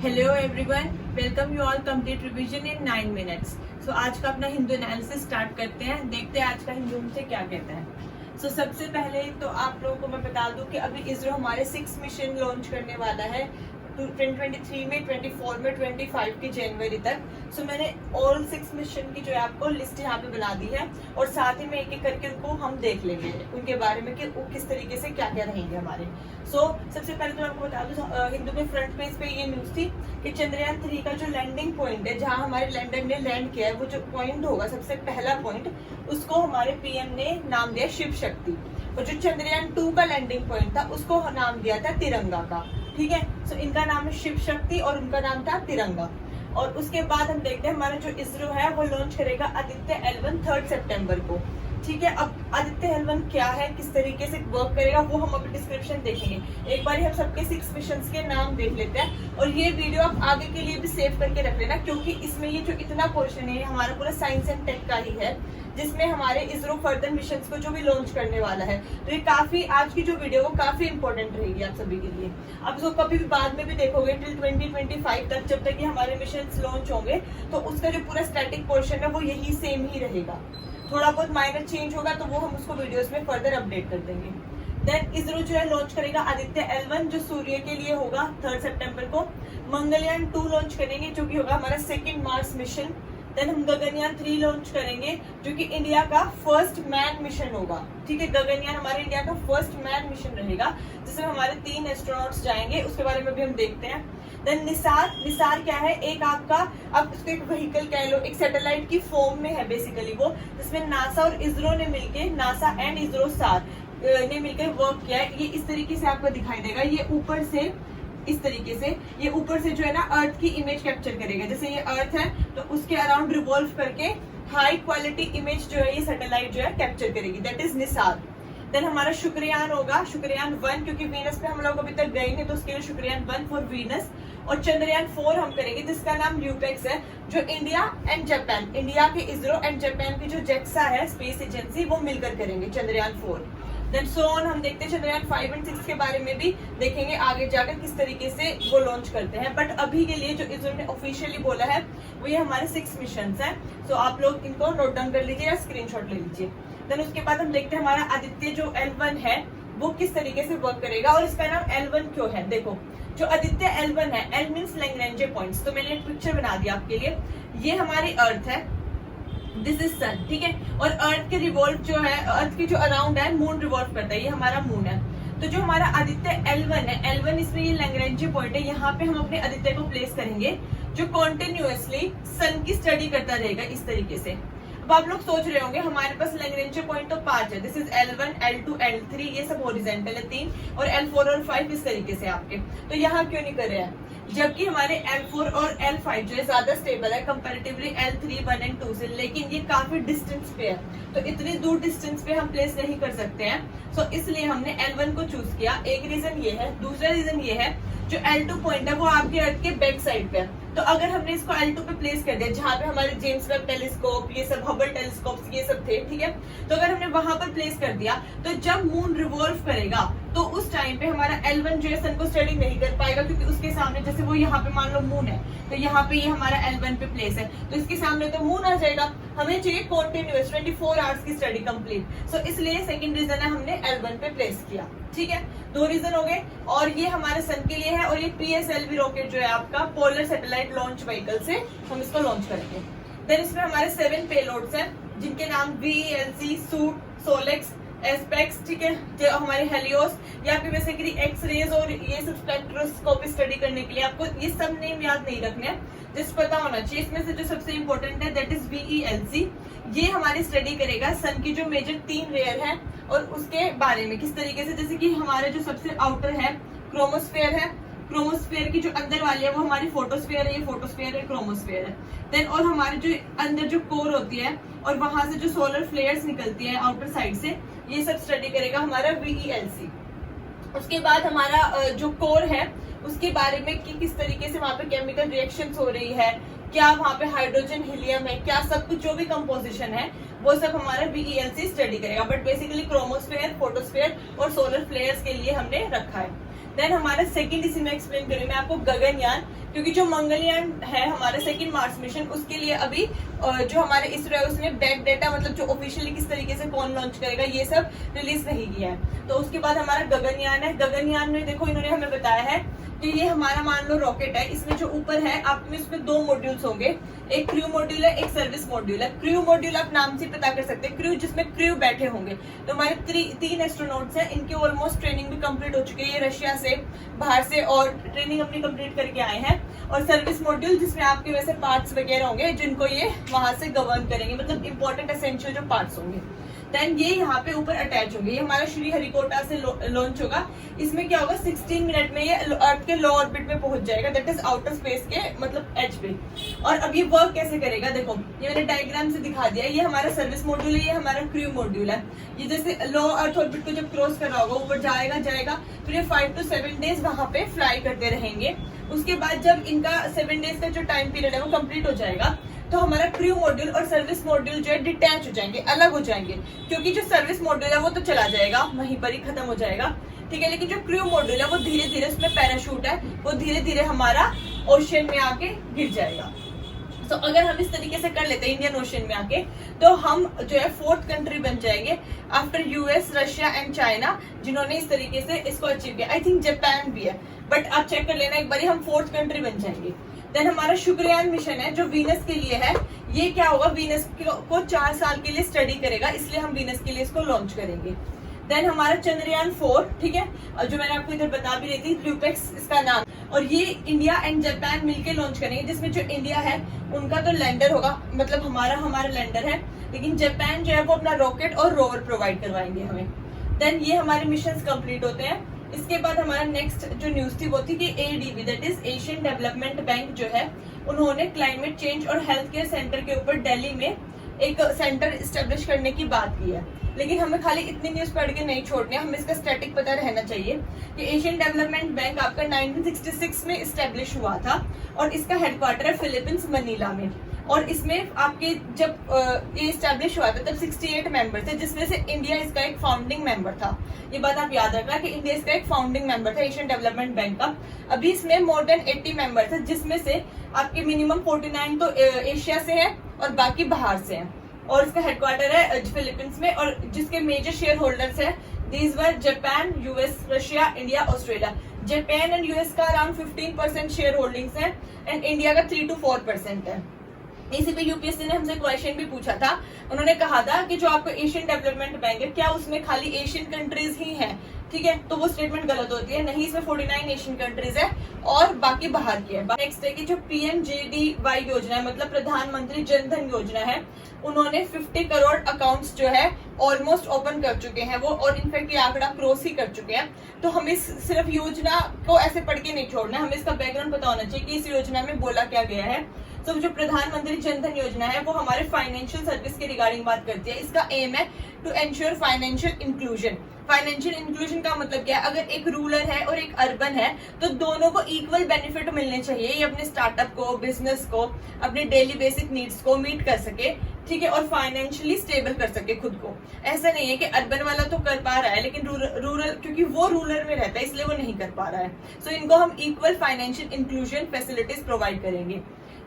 Hello everyone, welcome you all complete revision in 9 minutes. So आज का अपना Hindu analysis start करते हैं। देखते हैं आज का हिंदू हमसे क्या कहता है। सो सबसे पहले तो आप लोगों को मैं बता दूं कि अभी इसरो हमारे 6 मिशन लॉन्च करने वाला है 2023 में, 24 में, 25 की जनवरी तक। सो मैंने ऑल 6 मिशन की जो है आपको लिस्ट यहाँ पे बना दी है और साथ ही में एक एक करके उनको हम देख लेंगे उनके बारे में कि वो किस तरीके से क्या क्या रहेंगे हमारे। सबसे पहले तो आपको बता दूं, हिंदू के फ्रंट पेज पे ये न्यूज थी कि चंद्रयान 3 का जो लैंडिंग पॉइंट है, जहां हमारे लैंडर ने लैंड किया है, वो जो पॉइंट होगा सबसे पहला पॉइंट, उसको हमारे पीएम ने नाम दिया शिव शक्ति। और जो चंद्रयान 2 का लैंडिंग पॉइंट था उसको नाम दिया था तिरंगा का। ठीक है, सो इनका नाम है शिव शक्ति और उनका नाम था तिरंगा। और उसके बाद हम देखते हैं हमारा जो इसरो है वो लॉन्च करेगा आदित्य L1 3 सितंबर को। ठीक है, अब आदित्य L1 क्या है, किस तरीके से वर्क करेगा, वो हम अभी डिस्क्रिप्शन देखेंगे। एक बार हम सबके 6 मिशंस के नाम देख लेते हैं और ये वीडियो आप आगे के लिए भी सेव करके रख लेना, क्योंकि इसमें ये जो इतना पोर्शन है हमारा पूरा साइंस एंड टेक का ही है, जिसमें हमारे इसरो फर्दर मिशंस को जो भी लॉन्च करने वाला है। तो ये काफी, आज की जो वीडियो वो काफी इंपॉर्टेंट रहेगी आप सभी के लिए। अब इसको कभी भी बाद में भी देखोगे टिल 2025 तक, जब तक ये हमारे मिशंस लॉन्च होंगे, तो उसका जो पूरा स्टैटिक पोर्शन है वो यही सेम ही रहेगा। थोड़ा बहुत माइनर चेंज होगा तो वो हम उसको वीडियोस में फर्दर अपडेट कर देंगे। देन इसरो जो है लॉन्च करेगा आदित्य L1 जो सूर्य के लिए होगा 3 सितंबर को। मंगलयान 2 लॉन्च करेंगे जो कि होगा हमारा 2nd मार्स मिशन। देन हम गगनयान 3 लॉन्च करेंगे जो कि इंडिया का फर्स्ट मैन मिशन होगा। ठीक है, गगनयान हमारे इंडिया का फर्स्ट मैन मिशन रहेगा, जिसमें हमारे 3 एस्ट्रोनॉट्स जाएंगे, उसके बारे में भी हम देखते हैं। देन निसार क्या है, एक आपका, अब उसको एक व्हीकल कह लो, एक सैटेलाइट की फॉर्म में है बेसिकली वो, जिसमें नासा और इसरो ने मिलके, नासा एंड इसरो सार ने मिलकर वर्क किया है। ये इस तरीके से आपको दिखाई देगा, ये ऊपर से इस तरीके से, ये ऊपर से जो है ना अर्थ की इमेज कैप्चर करेगा। जैसे ये अर्थ है तो उसके अराउंड रिवॉल्व करके हाई क्वालिटी इमेज जो है ये सैटेलाइट जो है कैप्चर करेगी, दैट इज निसार। देन हमारा शुक्रयान होगा, शुक्रयान 1, क्योंकि वीनस पे हम लोग अभी तक गए नहीं, तो उसके लिए शुक्रयान 1 फॉर वीनस। और चंद्रयान 4 हम करेंगे जिसका नाम ल्यूपेक्स है, जो इंडिया एंड जापान, इंडिया के इसरो एंड जापान की जो जेक्सा है स्पेस एजेंसी, वो मिलकर करेंगे चंद्रयान 4। देन सो ऑन हम देखते हैं चंद्रयान 5 एंड 6 के बारे में भी देखेंगे आगे जाकर किस तरीके से वो लॉन्च करते हैं। बट अभी के लिए जो इसरो ने ऑफिशियली बोला है वो ये हमारे 6 मिशंस हैं। सो आप लोग इनको नोट डाउन कर लीजिए या स्क्रीनशॉट ले लीजिए। देन उसके बाद हम देखते हैं हमारा आदित्य जो L1 है वो किस तरीके से वर्क करेगा और इसका नाम L1 क्यों है। देखो, जो आदित्य L1 है, L मींस लैग्रेंजे पॉइंट्स, तो मैंने एक पिक्चर बना दिया आपके लिए। ये हमारी अर्थ है, दिस इज सन। ठीक है, और अर्थ के रिवॉल्व जो है, अर्थ के जो अराउंड है मून रिवॉल्व करता है, ये हमारा मून है। तो जो हमारा आदित्य L1 है, L1 इसमें ये लैग्रेंजे पॉइंट है, यहाँ पे हम अपने आदित्य को प्लेस करेंगे जो कॉन्टिन्यूअसली सन की स्टडी करता रहेगा इस तरीके से। अब आप लोग सोच रहे होंगे हमारे पास लैग्रेंजे पॉइंट तो 5 है, this is L1, L2, L3, ये सब हॉरिजॉन्टल है 3, और L4 और 5 इस तरीके से आपके। तो यहाँ क्यों नहीं कर रहे हैं, जबकि हमारे L4 और L5 जो है ज्यादा स्टेबल है कंपैरेटिवली L3, 1 एंड 2 से, लेकिन ये काफी डिस्टेंस पे है, तो इतनी दूर डिस्टेंस पे हम प्लेस नहीं कर सकते हैं। सो इसलिए हमने L1 को चूज किया। एक रीजन ये है। दूसरा रीजन ये है, जो L2 पॉइंट है वो आपके अर्थ के बैक साइड पे है, तो अगर हमने इसको L2 पे प्लेस कर दिया, जहां पे हमारे जेम्स वेब टेलीस्कोप, ये सब हबल टेलीस्कोप ये सब थे, ठीक है, तो अगर हमने वहां पर प्लेस कर दिया तो जब मून रिवॉल्व करेगा तो उस टाइम पे हमारा L1 जो है सन को स्टडी नहीं कर पाएगा, क्योंकि उसके सामने, जैसे वो यहाँ पे मान लो मून है, तो यहाँ पे ये हमारा L1 पे प्लेस है, तो इसके सामने तो मून आ जाएगा। हमें चाहिए कॉन्टिन्यूअस 24 आवर्स की स्टडी कंप्लीट। सो इसलिए सेकंड रीजन है हमने L1 पे प्लेस किया। ठीक है, 2 रीजन हो गए। और ये हमारे सन के लिए है, और ये PSLV रॉकेट जो है आपका पोलर सैटेलाइट लॉन्च व्हीकल से हम इसको लॉन्च करेंगे। देन इसमें हमारे 7 पेलोड्स हैं, जिनके नाम VELC, सूट, सोलेक्स, एस्पेक्स, ठीक है, जो हमारे हेलियोस, या फिर बेसिकली एक्सरेज और ये सब स्पेक्ट्रोस्कोपी स्टडी करने के लिए आपको ये सब नेम याद नहीं रखने हैं, जिस पता होना चाहिए। इसमें से जो सबसे इंपॉर्टेंट है दैट इज VELC, ये हमारी स्टडी करेगा सन की जो मेजर 3 रेयर है और उसके बारे में किस तरीके से, जैसे कि हमारे जो सबसे आउटर है क्रोमोस्फेयर है, क्रोमोस्फेयर की जो अंदर वाली है वो हमारी फोटोस्फेयर है, ये फोटोस्फेयर है, क्रोमोस्फेयर है। देन और हमारे जो अंदर जो कोर होती है और वहां से जो सोलर फ्लेयर्स निकलती है आउटर साइड से, ये सब स्टडी करेगा हमारा VELC। उसके बाद हमारा जो कोर है उसके बारे में कि किस तरीके से वहां पे केमिकल रिएक्शंस हो रही है, क्या वहां पे हाइड्रोजन, हीलियम है, क्या सब कुछ जो भी कंपोजिशन है वो सब हमारा VELC स्टडी करेगा। बट बेसिकली क्रोमोस्फेयर, फोटोस्फेयर और सोलर फ्लेयर्स के लिए हमने रखा है। देन हमारा सेकंड इसी में एक्सप्लेन करें मैं आपको गगनयान। क्योंकि जो मंगलयान है हमारा सेकंड मार्स मिशन, उसके लिए अभी जो हमारे इसरो है उसने बैक डेटा, मतलब जो ऑफिशियली किस तरीके से कौन लॉन्च करेगा ये सब रिलीज नहीं किया है। तो उसके बाद हमारा गगनयान है। गगनयान में देखो इन्होंने हमें बताया है कि ये हमारा मान लो रॉकेट है, इसमें जो ऊपर है आप में इसमें 2 मॉड्यूल्स होंगे, एक क्रू मॉड्यूल है, एक सर्विस मॉड्यूल है। क्रू मॉड्यूल आप नाम से पता कर सकते हैं, क्रू जिसमें क्रू बैठे होंगे। तो हमारे 3 एस्ट्रोनॉट्स हैं, इनकी ऑलमोस्ट ट्रेनिंग भी कंप्लीट हो चुकी है, ये रशिया से बाहर से और ट्रेनिंग अपनी कंप्लीट करके आए हैं। और सर्विस मॉड्यूल जिसमें आपके वैसे पार्ट्स वगैरह होंगे जिनको ये वहां से गवर्न करेंगे, मतलब इंपॉर्टेंट एसेंशियल जो पार्ट्स होंगे। देन ये यहाँ पे ऊपर अटैच होंगे, ये हमारा श्री हरिकोटा से लॉन्च होगा। इसमें क्या होगा 16 मिनट में ये अर्थ के लो ऑर्बिट में पहुंच जाएगा, दैट इज आउटर स्पेस के मतलब एज पे। और अब ये वर्क कैसे करेगा, देखो ये मैंने डायग्राम से दिखा दिया। ये हमारा सर्विस मॉड्यूल है, ये हमारा क्रू मॉड्यूल है। ये जैसे लो अर्थ ऑर्बिट को जब क्रॉस कर रहा होगा ऊपर जाएगा, फिर ये 5 to 7 डेज वहां पे फ्लाई करते रहेंगे। उसके बाद जब इनका 7 डेज का जो टाइम पीरियड है वो कंप्लीट हो जाएगा, तो हमारा क्रू मॉड्यूल और सर्विस मॉड्यूल जो है डिटैच हो जाएंगे, अलग हो जाएंगे। क्योंकि जो सर्विस मॉड्यूल है वो तो चला जाएगा, वहीं पर ही खत्म हो जाएगा, ठीक है। लेकिन जो क्रू मॉड्यूल है वो धीरे धीरे, उसमें पैराशूट है, वो धीरे धीरे हमारा ओशन में आके गिर जाएगा। तो अगर हम इस तरीके से कर लेते हैं इंडियन ओशन में आके, तो हम जो है 4th कंट्री बन जाएंगे after US, Russia and China, जिन्होंने इस तरीके से इसको अचीव किया। आई थिंक जापान भी है, बट आप चेक कर लेना एक बार, हम 4th कंट्री बन जाएंगे। देन हमारा शुक्रयान मिशन है जो वीनस के लिए है। ये क्या होगा, वीनस को 4 साल के लिए स्टडी करेगा, इसलिए हम वीनस के लिए इसको लॉन्च करेंगे। देन हमारा चंद्रयान 4, ठीक है, और जो मैंने आपको इधर बता भी रही थी, ल्यूपेक्स इसका नाम, और ये इंडिया एंड जापान मिलके लॉन्च करेंगे, जिसमें जो इंडिया है उनका तो लैंडर होगा, मतलब हमारा लैंडर है, लेकिन जापान जो है वो अपना रॉकेट और रोवर प्रोवाइड करवाएंगे हमें। देन ये हमारे मिशन कंप्लीट होते हैं। इसके बाद हमारा नेक्स्ट जो न्यूज थी वो थी कि ADB, that is Asian development bank जो है, उन्होंने क्लाइमेट चेंज और हेल्थ केयर सेंटर के ऊपर दिल्ली में एक सेंटर स्टेब्लिश करने की बात की है। लेकिन हमें खाली इतनी न्यूज पढ़ के नहीं छोड़नी है, हमें इसका स्टैटिक पता रहना चाहिए कि एशियन डेवलपमेंट बैंक आपका 1966 में स्टेब्लिश हुआ था और इसका हेडक्वार्टर है फिलीपींस मनीला में। और इसमें आपके जब ये स्टैब्लिश हुआ था तब 68 मेंबर थे, जिसमें से इंडिया इसका एक फाउंडिंग मेंबर था। ये बात आप याद रखना कि इंडिया इसका एक फाउंडिंग मेंबर था एशियन डेवलपमेंट बैंक का। अभी इसमें मोर देन 80 मेंबर थे, जिसमें से आपके मिनिमम 49 तो एशिया से है और बाकी बाहर से है। और इसका हेडक्वार्टर है फिलीपींस में, और जिसके मेजर शेयर होल्डर्स है these were Japan, US, Russia, India, Australia. Japan and US का अराउंड 15% शेयर होल्डिंग्स है एंड इंडिया का 3 to 4% है। इसी पे यूपीएससी ने हमसे क्वेश्चन भी पूछा था, उन्होंने कहा था कि जो आपको एशियन डेवलपमेंट बैंक है क्या उसमें खाली एशियन कंट्रीज ही हैं, ठीक है, तो वो स्टेटमेंट गलत होती है। नहीं, इसमें 49 एशियन कंट्रीज है और बाकी बाहर की है। नेक्स्ट है कि जो पीएमजेडीवाई योजना है, मतलब प्रधानमंत्री जन धन योजना है, उन्होंने 50 करोड़ अकाउंट्स जो है ऑलमोस्ट ओपन कर चुके हैं वो, और इनफैक्ट ये आंकड़ा क्रॉस ही कर चुके हैं। तो हमें सिर्फ योजना को ऐसे पढ़ के नहीं छोड़ना, हमें इसका बैकग्राउंड पता होना चाहिए कि इस योजना में बोला क्या गया है। तो जो प्रधानमंत्री जन धन योजना है वो हमारे फाइनेंशियल सर्विस के रिगार्डिंग बात करती है। इसका एम है to ensure financial inclusion. Financial inclusion का मतलब क्या है, अगर एक रूरल है और एक अर्बन है तो दोनों को इक्वल बेनिफिट मिलने चाहिए, ये अपने स्टार्टअप को, बिजनेस को, अपने डेली बेसिक नीड्स को मीट कर सके, ठीक है, और फाइनेंशियली स्टेबल कर सके खुद को। ऐसा नहीं है कि अर्बन वाला तो कर पा रहा है लेकिन रूरल, क्योंकि वो रूरल में रहता है इसलिए वो नहीं कर पा रहा है। सो इनको हम equal financial inclusion facilities provide करेंगे,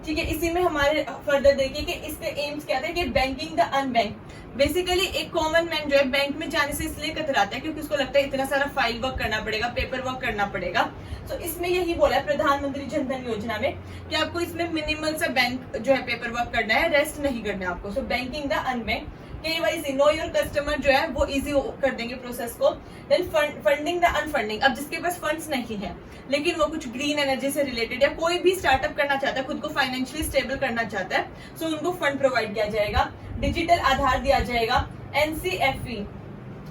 ठीक है। इसी में हमारे फर्दर देखिए कि इसके एम्स क्या थे कि बैंकिंग द अनबैंक। बेसिकली एक कॉमन मैन जो है बैंक में जाने से इसलिए कतराता है क्योंकि उसको लगता है इतना सारा फाइल वर्क करना पड़ेगा, पेपर वर्क करना पड़ेगा। तो इसमें यही बोला है प्रधानमंत्री जन धन योजना में कि आपको इसमें मिनिमल सा बैंक जो है पेपर वर्क करना है, रेस्ट नहीं करना है आपको। So banking the unbanked, KYC, know your customer जो है वो इजी कर देंगे प्रोसेस को। देन फंडिंग द अनफंडिंग, अब जिसके पास फंड्स नहीं है लेकिन वो कुछ ग्रीन एनर्जी से रिलेटेड या कोई भी स्टार्टअप करना चाहता है, खुद को फाइनेंशियली स्टेबल करना चाहता है, सो उनको फंड प्रोवाइड किया जाएगा। डिजिटल आधार दिया जाएगा। एनसीएफई,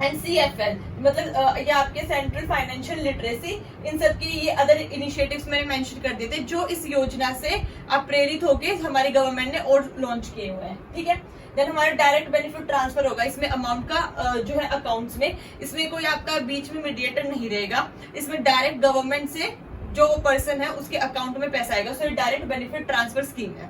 एनसीएफएल मतलब ये आपके सेंट्रल फाइनेंशियल लिटरेसी, इन सब की ये अदर इनिशिएटिव्स मैंने मेंशन कर दिए थे जो इस योजना से आप प्रेरित होके हमारी गवर्नमेंट ने और लॉन्च किए हुए हैं, ठीक है। देन हमारा डायरेक्ट बेनिफिट ट्रांसफर होगा, इसमें अमाउंट का जो है अकाउंट्स में, इसमें कोई आपका बीच में मीडिएटर नहीं रहेगा, इसमें डायरेक्ट गवर्नमेंट से जो पर्सन है उसके अकाउंट में पैसा आएगा। सो ये डायरेक्ट बेनिफिट ट्रांसफर स्कीम है।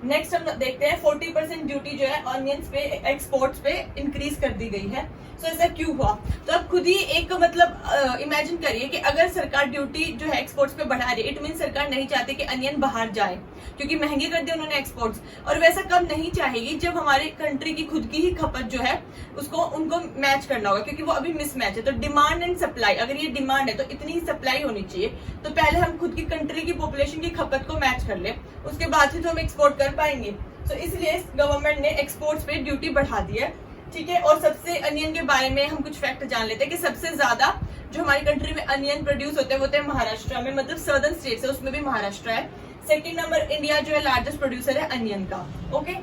नेक्स्ट हम देखते हैं 40% ड्यूटी जो है ऑनियंस पे एक्सपोर्ट्स पे इंक्रीज कर दी गई है। तो ऐसा क्यों हुआ? तो अब खुद ही एक मतलब इमेजिन करिए कि अगर सरकार ड्यूटी जो है एक्सपोर्ट्स पे बढ़ा रही है, इट मीन सरकार नहीं चाहती कि अनियन बाहर जाए, क्योंकि महंगे कर दिए उन्होंने एक्सपोर्ट्स। और वैसा कब नहीं चाहेगी? जब हमारे कंट्री की खुद की ही खपत जो है उसको उनको मैच करना होगा, क्योंकि वो अभी मिसमैच है। तो डिमांड एंड सप्लाई, अगर ये डिमांड है तो इतनी ही सप्लाई होनी चाहिए। तो पहले हम खुद की कंट्री की पॉपुलेशन की खपत को मैच कर ले, उसके बाद ही तो हम एक्सपोर्ट कर पाएंगे। तो इसलिए गवर्नमेंट ने एक्सपोर्ट्स पे ड्यूटी बढ़ा दी है, ठीक है। और सबसे अनियन के बारे में हम कुछ फैक्ट जान लेते हैं कि सबसे ज्यादा जो हमारी कंट्री में अनियन प्रोड्यूस होते हैं वो होते हैं महाराष्ट्र में, मतलब सदर्न स्टेट्स है उसमें भी महाराष्ट्र है। सेकंड नंबर इंडिया जो है लार्जेस्ट प्रोड्यूसर है अनियन का। ओके,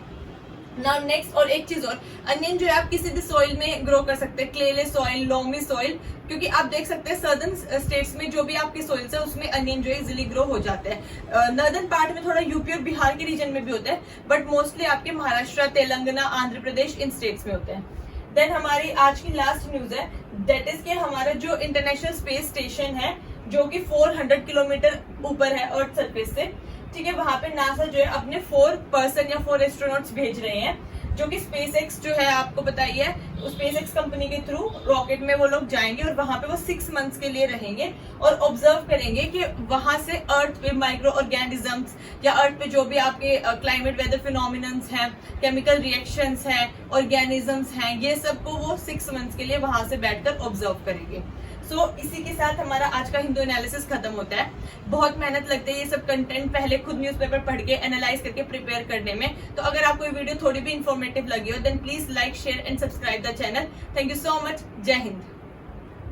नाउ नेक्स्ट, और एक चीज और, अनियन जो है आप किसी भी सॉइल में ग्रो कर सकते हैं, क्लेले सॉइल, लोमी सॉइल, क्योंकि आप देख सकते हैं सदर्न स्टेट्स में जो भी आपके सॉइल्स है उसमें अनियन जो है इजिली ग्रो हो जाते हैं। नॉर्दर्न पार्ट में थोड़ा यूपी और बिहार के रीजन में भी होते हैं, बट मोस्टली आपके महाराष्ट्र, तेलंगाना, आंध्र प्रदेश इन स्टेट्स में होते हैं। देन हमारी आज की लास्ट न्यूज है, दैट इज कि हमारा जो इंटरनेशनल स्पेस स्टेशन है जो कि 400 किलोमीटर ऊपर है अर्थ सरफेस से, ठीक है, वहां पे नासा जो है अपने 4 पर्सन या 4 एस्ट्रोनॉट्स भेज रहे हैं, जो कि स्पेसएक्स जो है आपको बताइए है, स्पेसएक्स कंपनी के थ्रू रॉकेट में वो लोग जाएंगे और वहां पे वो 6 मंथ्स के लिए रहेंगे और ऑब्जर्व करेंगे कि वहां से अर्थ पे माइक्रो ऑर्गेनिजम्स या अर्थ पे जो भी आपके क्लाइमेट वेदर फिनोमिनन्स हैं, केमिकल रिएक्शंस हैं, ऑर्गेनिजम्स हैं, ये सबको वो 6 मंथ्स के लिए वहां से बैठकर ऑब्जर्व करेंगे। सो इसी के साथ हमारा आज का हिंदू एनालिसिस खत्म होता है। बहुत मेहनत लगती है ये सब कंटेंट पहले खुद न्यूज़पेपर पढ़ के एनालाइज करके प्रिपेयर करने में। तो अगर आपको ये वीडियो थोड़ी भी इंफॉर्मेटिव लगी हो then please like, share and subscribe the channel. Thank you so much. जय हिंद।